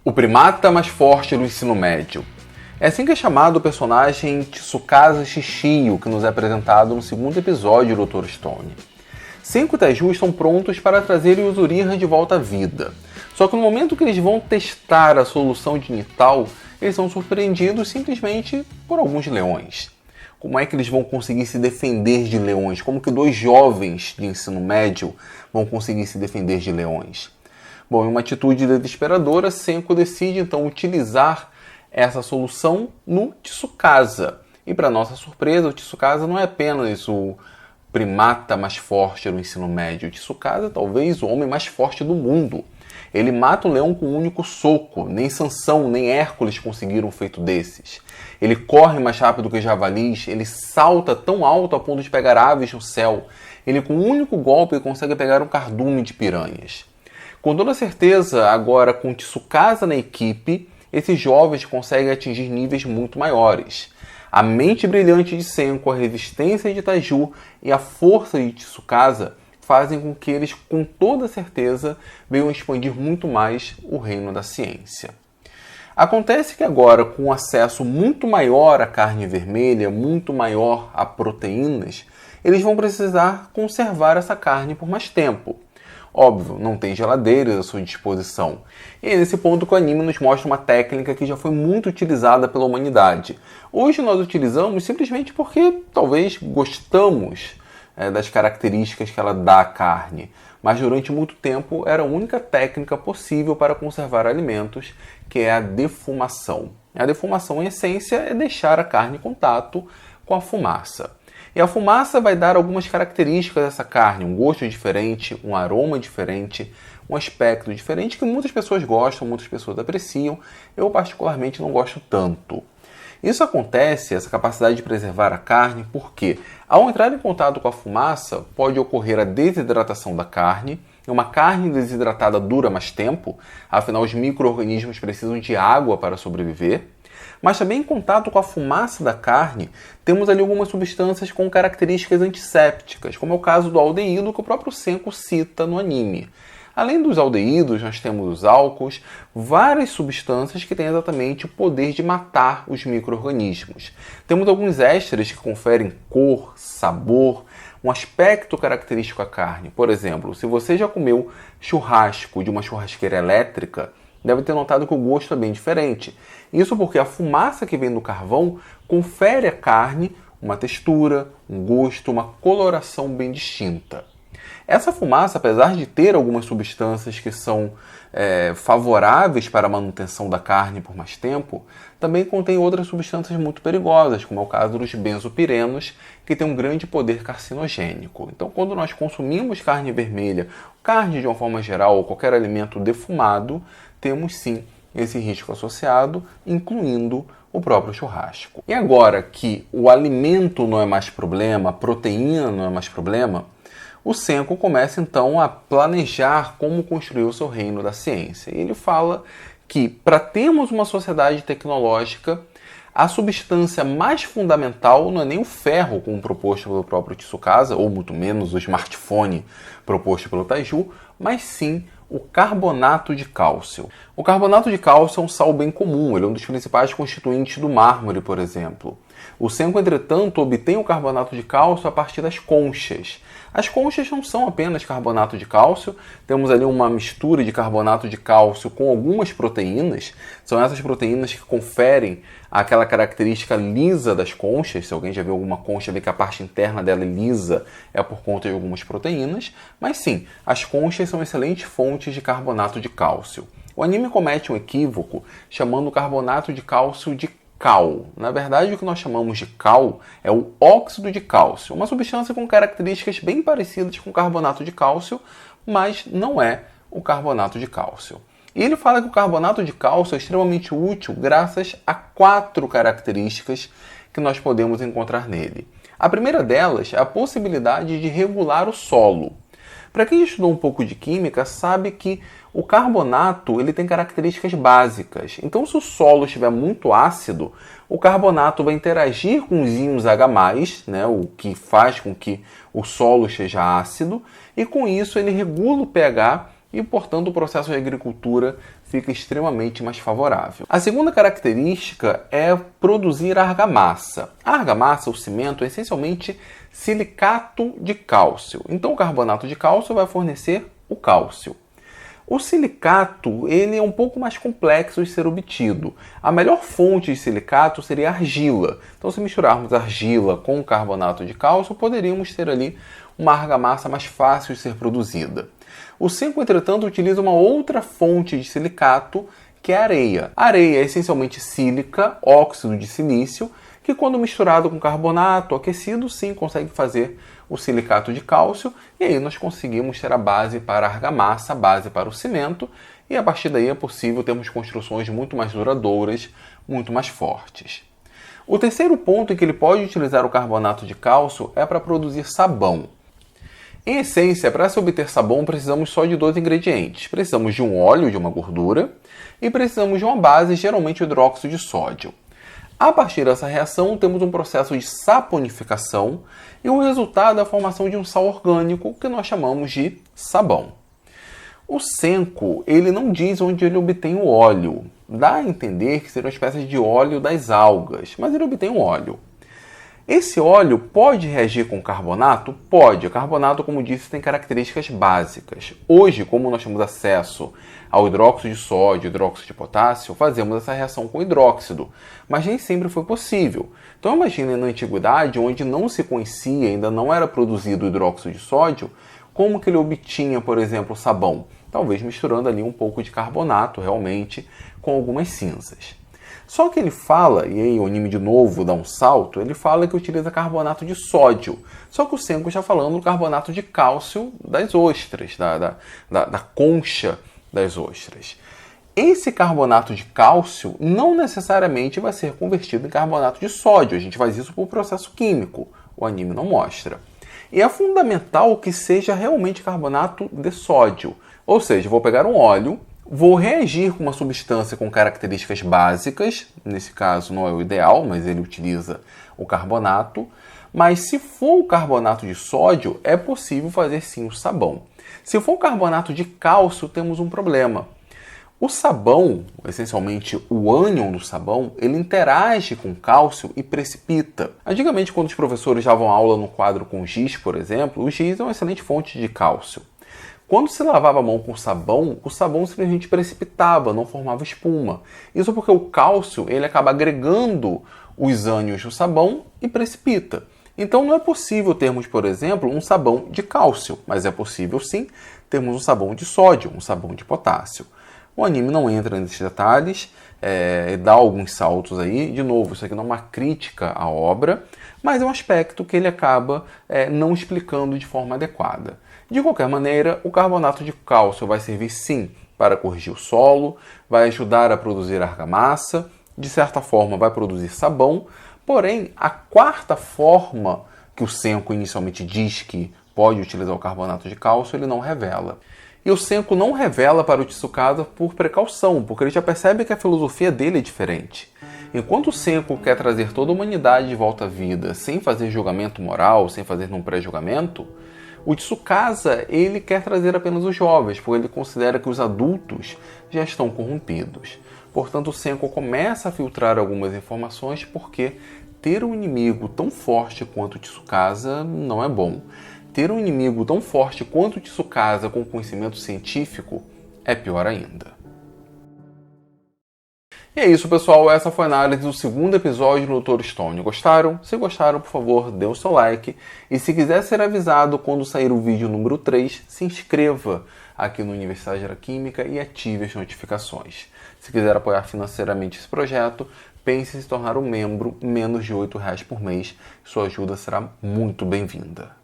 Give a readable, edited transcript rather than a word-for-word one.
O primata mais forte do ensino médio. É assim que é chamado o personagem Tsukasa Shishio, que nos é apresentado no segundo episódio do Dr. Stone. Senku e Taiju estão prontos para trazer Yuzuriha de volta à vida. Só que no momento que eles vão testar a solução de Nital, eles são surpreendidos simplesmente por alguns leões. Como é que eles vão conseguir se defender de leões? Como que dois jovens de ensino médio vão conseguir se defender de leões? Bom, em uma atitude desesperadora, Senku decide então utilizar essa solução no Tsukasa. E para nossa surpresa, o Tsukasa não é apenas o primata mais forte do ensino médio. O Tsukasa é talvez o homem mais forte do mundo. Ele mata o leão com um único soco. Nem Sansão, nem Hércules conseguiram um feito desses. Ele corre mais rápido que javalis, ele salta tão alto a ponto de pegar aves no céu. Ele com um único golpe consegue pegar um cardume de piranhas. Com toda certeza, agora com Tsukasa na equipe, esses jovens conseguem atingir níveis muito maiores. A mente brilhante de Senku, a resistência de Taiju e a força de Tsukasa fazem com que eles, com toda certeza, venham expandir muito mais o reino da ciência. Acontece que agora, com um acesso muito maior à carne vermelha, muito maior a proteínas, eles vão precisar conservar essa carne por mais tempo. Óbvio, não tem geladeiras à sua disposição. E é nesse ponto que o anime nos mostra uma técnica que já foi muito utilizada pela humanidade. Hoje nós utilizamos simplesmente porque talvez gostamos das características que ela dá à carne. Mas durante muito tempo era a única técnica possível para conservar alimentos, que é a defumação. A defumação, em essência, é deixar a carne em contato com a fumaça. E a fumaça vai dar algumas características dessa carne, um gosto diferente, um aroma diferente, um aspecto diferente que muitas pessoas gostam, muitas pessoas apreciam. Eu particularmente não gosto tanto. Isso acontece, essa capacidade de preservar a carne, porque ao entrar em contato com a fumaça pode ocorrer a desidratação da carne. Uma carne desidratada dura mais tempo, afinal os micro-organismos precisam de água para sobreviver. Mas também em contato com a fumaça da carne, temos ali algumas substâncias com características antissépticas, como é o caso do aldeído que o próprio Senku cita no anime. Além dos aldeídos, nós temos os álcools, várias substâncias que têm exatamente o poder de matar os micro-organismos. Temos alguns ésteres que conferem cor, sabor, um aspecto característico à carne. Por exemplo, se você já comeu churrasco de uma churrasqueira elétrica, deve ter notado que o gosto é bem diferente. Isso porque a fumaça que vem do carvão confere à carne uma textura, um gosto, uma coloração bem distinta. Essa fumaça, apesar de ter algumas substâncias que são favoráveis para a manutenção da carne por mais tempo, também contém outras substâncias muito perigosas, como é o caso dos benzopirenos, que tem um grande poder carcinogênico. Então, quando nós consumimos carne vermelha, carne de uma forma geral, ou qualquer alimento defumado, temos sim esse risco associado, incluindo o próprio churrasco. E agora que o alimento não é mais problema, a proteína não é mais problema, o Senku começa então a planejar como construir o seu reino da ciência. E ele fala que para termos uma sociedade tecnológica, a substância mais fundamental não é nem o ferro, como proposto pelo próprio Tsukasa, ou muito menos o smartphone proposto pelo Taiju, mas sim o carbonato de cálcio. O carbonato de cálcio é um sal bem comum, ele é um dos principais constituintes do mármore, por exemplo. O Senku, entretanto, obtém o carbonato de cálcio a partir das conchas. As conchas não são apenas carbonato de cálcio, temos ali uma mistura de carbonato de cálcio com algumas proteínas. São essas proteínas que conferem aquela característica lisa das conchas. Se alguém já viu alguma concha, vê que a parte interna dela é lisa, é por conta de algumas proteínas. Mas sim, as conchas são excelentes fontes de carbonato de cálcio. O anime comete um equívoco chamando o carbonato de cálcio de cal. Na verdade, o que nós chamamos de cal é o óxido de cálcio, uma substância com características bem parecidas com o carbonato de cálcio, mas não é o carbonato de cálcio. E ele fala que o carbonato de cálcio é extremamente útil graças a 4 características que nós podemos encontrar nele. A primeira delas é a possibilidade de regular o solo. Para quem estudou um pouco de química, sabe que o carbonato ele tem características básicas. Então, se o solo estiver muito ácido, o carbonato vai interagir com os íons H+, né, o que faz com que o solo esteja ácido, e com isso ele regula o pH e, portanto, o processo de agricultura fica extremamente mais favorável. A segunda característica é produzir argamassa. A argamassa, o cimento, é essencialmente silicato de cálcio. Então o carbonato de cálcio vai fornecer o cálcio. O silicato ele é um pouco mais complexo de ser obtido. A melhor fonte de silicato seria a argila. Então, se misturarmos argila com carbonato de cálcio, poderíamos ter ali uma argamassa mais fácil de ser produzida. O Senco, entretanto, utiliza uma outra fonte de silicato, que é a areia. A areia é essencialmente sílica, óxido de silício, que quando misturado com carbonato aquecido, sim, consegue fazer o silicato de cálcio, e aí nós conseguimos ter a base para a argamassa, a base para o cimento, e a partir daí é possível termos construções muito mais duradouras, muito mais fortes. O terceiro ponto em que ele pode utilizar o carbonato de cálcio é para produzir sabão. Em essência, para se obter sabão, precisamos só de dois ingredientes. Precisamos de um óleo, de uma gordura, e precisamos de uma base, geralmente o hidróxido de sódio. A partir dessa reação, temos um processo de saponificação e o resultado é a formação de um sal orgânico que nós chamamos de sabão. O Senco, ele não diz onde ele obtém o óleo. Dá a entender que seria uma espécie de óleo das algas, mas ele obtém um óleo. Esse óleo pode reagir com carbonato? Pode. O carbonato, como disse, tem características básicas. Hoje, como nós temos acesso ao hidróxido de sódio e hidróxido de potássio, fazemos essa reação com hidróxido, mas nem sempre foi possível. Então imagine na antiguidade, onde não se conhecia, ainda não era produzido o hidróxido de sódio, como que ele obtinha, por exemplo, sabão? Talvez misturando ali um pouco de carbonato, realmente, com algumas cinzas. Só que ele fala, e aí o anime de novo dá um salto, ele fala que utiliza carbonato de sódio. Só que o Senco está falando do carbonato de cálcio das ostras, da concha das ostras. Esse carbonato de cálcio não necessariamente vai ser convertido em carbonato de sódio. A gente faz isso por processo químico. O anime não mostra. E é fundamental que seja realmente carbonato de sódio. Ou seja, vou pegar um óleo, vou reagir com uma substância com características básicas, nesse caso não é o ideal, mas ele utiliza o carbonato, mas se for o carbonato de sódio, é possível fazer sim o sabão. Se for o carbonato de cálcio, temos um problema. O sabão, essencialmente o ânion do sabão, ele interage com cálcio e precipita. Antigamente, quando os professores davam aula no quadro com giz, por exemplo, o giz é uma excelente fonte de cálcio. Quando se lavava a mão com o sabão simplesmente precipitava, não formava espuma. Isso porque o cálcio ele acaba agregando os ânions do sabão e precipita. Então não é possível termos, por exemplo, um sabão de cálcio, mas é possível sim termos um sabão de sódio, um sabão de potássio. O anime não entra nesses detalhes, dá alguns saltos aí. De novo, isso aqui não é uma crítica à obra, mas é um aspecto que ele acaba não explicando de forma adequada. De qualquer maneira, o carbonato de cálcio vai servir sim para corrigir o solo, vai ajudar a produzir argamassa, de certa forma vai produzir sabão, porém a quarta forma que o Senco inicialmente diz que pode utilizar o carbonato de cálcio, ele não revela. E o Senco não revela para o Tsukasa por precaução, porque ele já percebe que a filosofia dele é diferente. Enquanto o Senco quer trazer toda a humanidade de volta à vida, sem fazer julgamento moral, sem fazer um pré-julgamento, o Tsukasa ele quer trazer apenas os jovens, porque ele considera que os adultos já estão corrompidos. Portanto, o Senco começa a filtrar algumas informações porque ter um inimigo tão forte quanto o Tsukasa não é bom. Ter um inimigo tão forte quanto o Tsukasa com conhecimento científico é pior ainda. E é isso, pessoal. Essa foi a análise do segundo episódio do Dr. Stone. Gostaram? Se gostaram, por favor, dê o seu like. E se quiser ser avisado quando sair o vídeo número 3, se inscreva aqui no Universidade da Química e ative as notificações. Se quiser apoiar financeiramente esse projeto, pense em se tornar um membro, menos de R$ 8 por mês. Sua ajuda será muito bem-vinda.